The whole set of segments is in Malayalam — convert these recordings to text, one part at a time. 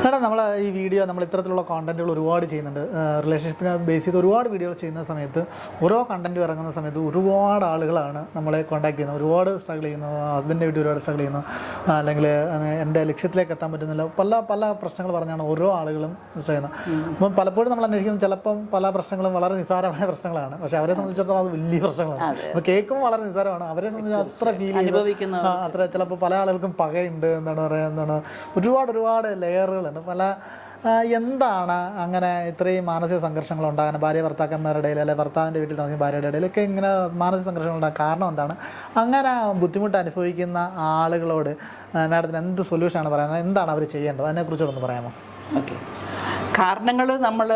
കാരണം നമ്മൾ ഈ വീഡിയോ നമ്മൾ ഇത്തരത്തിലുള്ള കോണ്ടന്റുകൾ ഒരുപാട് ചെയ്യുന്നുണ്ട്. റിലേഷൻഷിപ്പിനെ ബേസ് ചെയ്ത് ഒരുപാട് വീഡിയോകൾ ചെയ്യുന്ന സമയത്ത് ഓരോ കണ്ടന്റും ഇറങ്ങുന്ന സമയത്ത് ഒരുപാട് ആളുകളാണ് നമ്മളെ കോൺടാക്ട് ചെയ്യുന്നത്. ഒരുപാട് സ്ട്രഗിൾ ചെയ്യുന്നു, ഹസ്ബൻഡിൻ്റെ വീട്ടിൽ ഒരുപാട് സ്ട്രഗിൾ ചെയ്യുന്നു, അല്ലെങ്കിൽ എൻ്റെ ലക്ഷ്യത്തിലേക്ക് എത്താൻ പറ്റുന്നില്ല, പല പ്രശ്നങ്ങൾ പറഞ്ഞാണ് ഓരോ ആളുകളും ചെയ്യുന്നത്. അപ്പം പലപ്പോഴും നമ്മൾ അന്വേഷിക്കുന്നത് ചിലപ്പം പല പ്രശ്നങ്ങളും വളരെ നിസ്സാരമായ പ്രശ്നങ്ങളാണ്, പക്ഷെ അവരെ സംബന്ധിച്ചിടത്തോളം അത് വലിയ പ്രശ്നങ്ങളാണ്. അപ്പോൾ കേൾക്കും വളരെ നിസ്സാരമാണ്, അവരെ സംബന്ധിച്ച് അത്ര ഫീൽ ചെയ്യുന്ന അത്ര ചിലപ്പോൾ പല ആളുകൾക്കും പകയുണ്ട്, എന്താണ് പറയുക, എന്താണ് ഒരുപാട് ലെയറുകളുണ്ട്. എന്താണ് അങ്ങനെ ഇത്രയും മാനസിക സംഘർഷങ്ങൾ ഉണ്ടാകാൻ ഭാര്യ ഭർത്താക്കന്മാരുടെ ഇടയിൽ, അല്ലെങ്കിൽ ഭർത്താവിൻ്റെ വീട്ടിൽ താമസിക്കുന്ന ഭാര്യയുടെ ഇടയിലൊക്കെ ഇങ്ങനെ മാനസിക സംഘർഷങ്ങൾ ഉണ്ടാകാൻ കാരണം എന്താണ്? അങ്ങനെ ബുദ്ധിമുട്ട് അനുഭവിക്കുന്ന ആളുകളോട് മാഡത്തിന് എന്ത് സൊല്യൂഷനാണ് പറയുന്നത്? എന്താണ് അവർ ചെയ്യേണ്ടത്? അതിനെക്കുറിച്ചൊന്ന് പറയാമോ? ഓക്കെ, കാരണങ്ങൾ നമ്മൾ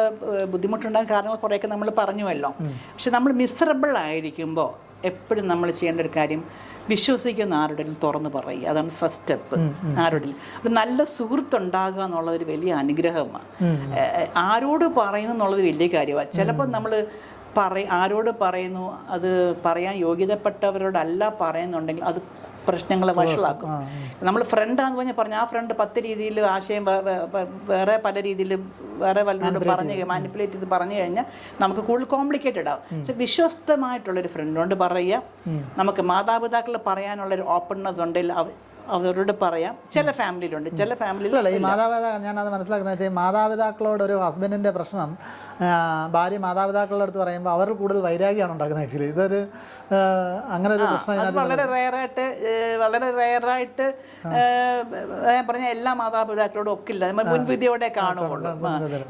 ബുദ്ധിമുട്ടുണ്ടാകുന്ന കാരണങ്ങൾ കുറേയൊക്കെ നമ്മൾ പറഞ്ഞുവല്ലോ. പക്ഷെ നമ്മൾ മിസറബിൾ ആയിരിക്കുമ്പോൾ എപ്പോഴും നമ്മൾ ചെയ്യേണ്ട ഒരു കാര്യം, വിശ്വസിക്കുന്ന ആരുടെയും തുറന്ന് പറയുക. അതാണ് ഫസ്റ്റ് സ്റ്റെപ്പ്. ആരുടെയും ഒരു നല്ല സുഹൃത്തുണ്ടാകുക എന്നുള്ളതൊരു വലിയ അനുഗ്രഹമാണ്. ആരോട് പറയുന്നു എന്നുള്ളത് വലിയ കാര്യമാണ്. ചിലപ്പോൾ നമ്മൾ ആരോട് പറയുന്നു, അത് പറയാൻ യോഗ്യതപ്പെട്ടവരോടല്ല പറയുന്നുണ്ടെങ്കിൽ അത് പ്രശ്നങ്ങളെ വഷളാക്കും. നമ്മൾ ഫ്രണ്ടാന്ന് പറഞ്ഞാൽ ആ ഫ്രണ്ട് 10 രീതിയിൽ ആശയം വേറെ പല രീതിയിൽ വേറെ വല്ലവരോട് മാനിപ്പുലേറ്റ് ചെയ്ത് പറഞ്ഞു കഴിഞ്ഞാൽ നമുക്ക് കൂടുതൽ കോംപ്ലിക്കേറ്റഡ് ആവും. പക്ഷെ വിശ്വസ്തമായിട്ടുള്ളൊരു ഫ്രണ്ടിനോട് പറയുക. നമുക്ക് മാതാപിതാക്കൾ പറയാനുള്ളൊരു ഓപ്പൺനെസ് ഉണ്ടെങ്കിൽ അവരോട് പറയാം. ചില ഫാമിലിയിലുണ്ട്, ചില ഫാമിലിയിൽ ഈ മാതാപിതാക്കൾ, ഞാനത് മനസ്സിലാക്കുന്നത് വെച്ചാൽ മാതാപിതാക്കളോട് ഒരു ഹസ്ബൻഡിൻ്റെ പ്രശ്നം ഭാര്യ മാതാപിതാക്കളുടെ അടുത്ത് പറയുമ്പോൾ അവർ കൂടുതൽ വൈരാഗ്യമാണ് ഉണ്ടാക്കുന്നത്. ആക്ച്വലി ഇതൊരു അങ്ങനെ ഒരു പ്രശ്നം വളരെ റെയറായിട്ട് ഞാൻ പറഞ്ഞ എല്ലാ മാതാപിതാക്കളോടും ഒക്കില്ല, നമ്മൾ മുൻവിധിയോടെ കാണുകയുള്ളൂ.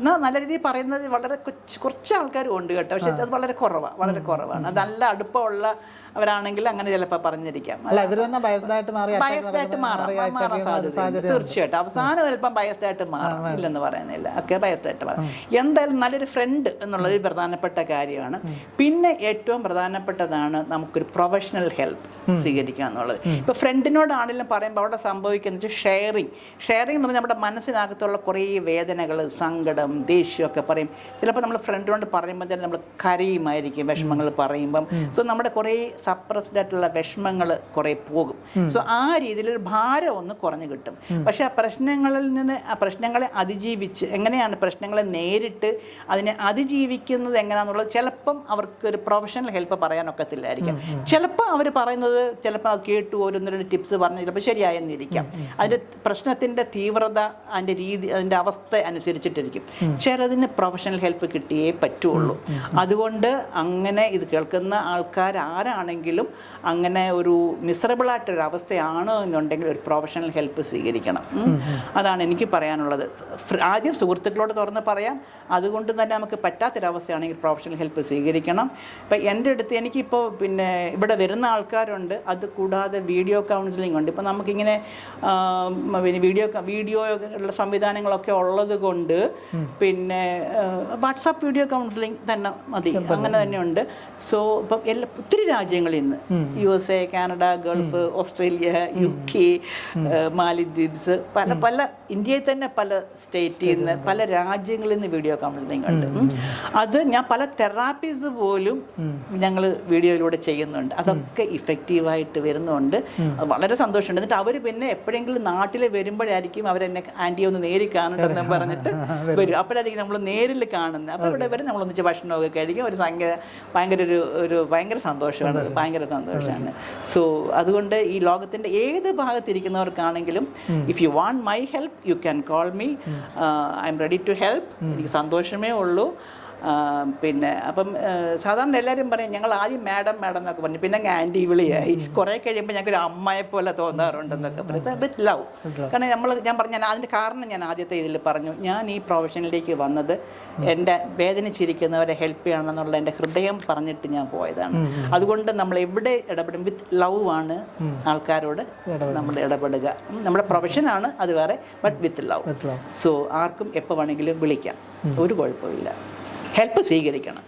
എന്നാൽ നല്ല രീതിയിൽ പറയുന്നത് വളരെ കുറച്ച് ആൾക്കാരും ഉണ്ട് കേട്ടോ, പക്ഷെ അത് വളരെ കുറവാണ്. അത് നല്ല അടുപ്പമുള്ള അവരാണെങ്കിൽ അങ്ങനെ ചിലപ്പോൾ പറഞ്ഞിരിക്കാം. ബയസ്ഡായിട്ട് മാറാൻ സാധ്യത തീർച്ചയായിട്ടും. അവസാനം ചിലപ്പം ബയസ്ഡായിട്ട് മാറാം, ഇല്ലെന്ന് പറയുന്നില്ല, ഒക്കെ ബയസ്ഡായിട്ട് മാറാം. എന്തായാലും നല്ലൊരു ഫ്രണ്ട് എന്നുള്ളത് പ്രധാനപ്പെട്ട കാര്യമാണ്. പിന്നെ ഏറ്റവും പ്രധാനപ്പെട്ടതാണ് നമുക്കൊരു പ്രൊഫഷണൽ ഹെൽപ്പ് സ്വീകരിക്കുക എന്നുള്ളത്. ഇപ്പോൾ ഫ്രണ്ടിനോടാണെങ്കിലും പറയുമ്പോൾ അവിടെ സംഭവിക്കുന്നത് ഷെയറിങ് എന്ന് പറഞ്ഞാൽ നമ്മുടെ മനസ്സിനകത്തുള്ള കുറേ വേദനകൾ, സങ്കടം, ദേഷ്യമൊക്കെ പറയും. ചിലപ്പോൾ നമ്മൾ ഫ്രണ്ടിനോട് പറയുമ്പോൾ തന്നെ നമ്മൾ കരയുമായിരിക്കും വിഷമങ്ങൾ പറയുമ്പം. സോ നമ്മുടെ കുറേ സപ്രസ്ഡ് ആയിട്ടുള്ള വിഷമങ്ങൾ കുറേ പോകും. സോ ആ രീതിയിലൊരു ഭാരം ഒന്ന് കുറഞ്ഞു കിട്ടും. പക്ഷെ ആ പ്രശ്നങ്ങളെ അതിജീവിച്ച് എങ്ങനെയാണ് പ്രശ്നങ്ങളെ നേരിട്ട് അതിനെ അതിജീവിക്കുന്നത് എങ്ങനെയാണെന്നുള്ളത് ചിലപ്പം അവർക്ക് ഒരു പ്രൊഫഷണൽ ഹെൽപ്പ് പറയാനൊക്കത്തില്ലായിരിക്കും. ചിലപ്പോൾ അവർ പറയുന്നത് ചിലപ്പോൾ അത് കേട്ടു ഓരോന്നൊരു ടിപ്സ് പറഞ്ഞ് ചിലപ്പോൾ ശരിയായെന്നിരിക്കാം. അതിൻ്റെ പ്രശ്നത്തിൻ്റെ തീവ്രത, അതിൻ്റെ രീതി, അതിൻ്റെ അവസ്ഥ അനുസരിച്ചിട്ടിരിക്കും. ചിലതിന് പ്രൊഫഷണൽ ഹെൽപ്പ് കിട്ടിയേ പറ്റുള്ളൂ. അതുകൊണ്ട് അങ്ങനെ ഇത് കേൾക്കുന്ന ആൾക്കാർ ആരാണെങ്കിലും അങ്ങനെ ഒരു മിസറബിളായിട്ടൊരു അവസ്ഥയാണോ എന്നുണ്ടെങ്കിൽ ഒരു പ്രൊഫഷണൽ ഹെൽപ്പ് സ്വീകരിക്കണം. അതാണ് എനിക്ക് പറയാനുള്ളത്. ആദ്യം സുഹൃത്തുക്കളോട് തുറന്ന് പറയാം. അതുകൊണ്ട് തന്നെ നമുക്ക് പറ്റാത്തൊരവസ്ഥയാണെങ്കിൽ പ്രൊഫഷണൽ ഹെൽപ്പ് സ്വീകരിക്കണം. ഇപ്പം എൻ്റെ അടുത്ത് എനിക്കിപ്പോൾ പിന്നെ ഇവിടെ വരുന്ന ആൾക്കാരുണ്ട്. അത് കൂടാതെ വീഡിയോ കൗൺസിലിംഗ് ഉണ്ട്. ഇപ്പം നമുക്കിങ്ങനെ വീഡിയോ ഉള്ള സംവിധാനങ്ങളൊക്കെ ഉള്ളത് കൊണ്ട് പിന്നെ വാട്സാപ്പ് വീഡിയോ കൗൺസിലിംഗ് തന്നെ മതി, അങ്ങനെ തന്നെ ഉണ്ട്. സോ ഇപ്പം ഒത്തിരി രാജ്യങ്ങളിൽ നിന്ന് USA, Canada, Gulf, Australia, UK, മാലിദ്വീപ്സ്, പല ഇന്ത്യയിൽ തന്നെ പല സ്റ്റേറ്റിൽ നിന്ന് പല രാജ്യങ്ങളിൽ നിന്ന് വീഡിയോ കൗൺസിലിംഗ് ഉണ്ട്. അത് ഞാൻ പല തെറാപ്പീസ് പോലും ഞങ്ങൾ വീഡിയോയിലൂടെ ചെയ്യുന്നുണ്ട്. അതൊക്കെ ഇഫക്റ്റീവായിട്ട് വരുന്നുണ്ട്. അത് വളരെ സന്തോഷമുണ്ട്. എന്നിട്ട് അവർ പിന്നെ എപ്പോഴെങ്കിലും നാട്ടിൽ വരുമ്പോഴായിരിക്കും അവരെന്നെ ആൻറ്റി ഒന്ന് നേരിൽ കാണണ്ടെന്ന് പറഞ്ഞിട്ട് വരും. അപ്പോഴായിരിക്കും നമ്മൾ നേരിൽ കാണുന്നത്. അപ്പോൾ ഇവിടെ വരും, നമ്മളൊന്നിച്ച് ഭക്ഷണമൊക്കെ കഴിക്കും. ഒരു ഭയങ്കര സന്തോഷമാണ്, ഭയങ്കര സന്തോഷമാണ്. സോ അതുകൊണ്ട് ഈ ലോകത്തിൻ്റെ ഏത് ഭാഗത്തിരിക്കുന്നവർക്കാണെങ്കിലും if you want my help you can call me. I am ready to help. എനിക്ക് സന്തോഷമേ ഉള്ളൂ. പിന്നെ അപ്പം സാധാരണ എല്ലാവരും പറയും ഞങ്ങൾ ആദ്യം മാഡം എന്നൊക്കെ പറഞ്ഞു, പിന്നെ ആൻറ്റി വിളിയായി. കുറേ കഴിയുമ്പോൾ ഞങ്ങൾക്ക് ഒരു അമ്മയെ പോലെ തോന്നാറുണ്ടെന്നൊക്കെ പറയും. With love. കാരണം ഞാൻ അതിൻ്റെ കാരണം ഞാൻ ആദ്യത്തെ ഇതിൽ പറഞ്ഞു, ഞാൻ ഈ പ്രൊഫഷനിലേക്ക് വന്നത് എൻ്റെ വേദനിച്ചിരിക്കുന്നവരെ ഹെൽപ്പ് ചെയ്യണമെന്നുള്ള എൻ്റെ ഹൃദയം പറഞ്ഞിട്ട് ഞാൻ പോയതാണ്. അതുകൊണ്ട് നമ്മൾ എവിടെ ഇടപെടും വിത്ത് ലവ് ആണ് ആൾക്കാരോട് നമ്മൾ ഇടപെടുക. നമ്മുടെ പ്രൊഫഷനാണ് അത് വേറെ, ബട്ട് വിത്ത് ലവ്. സോ ആർക്കും എപ്പോൾ വേണമെങ്കിലും വിളിക്കാം, ഒരു കുഴപ്പമില്ല. ഹെൽപ്പ് സ്വീകരിക്കണം.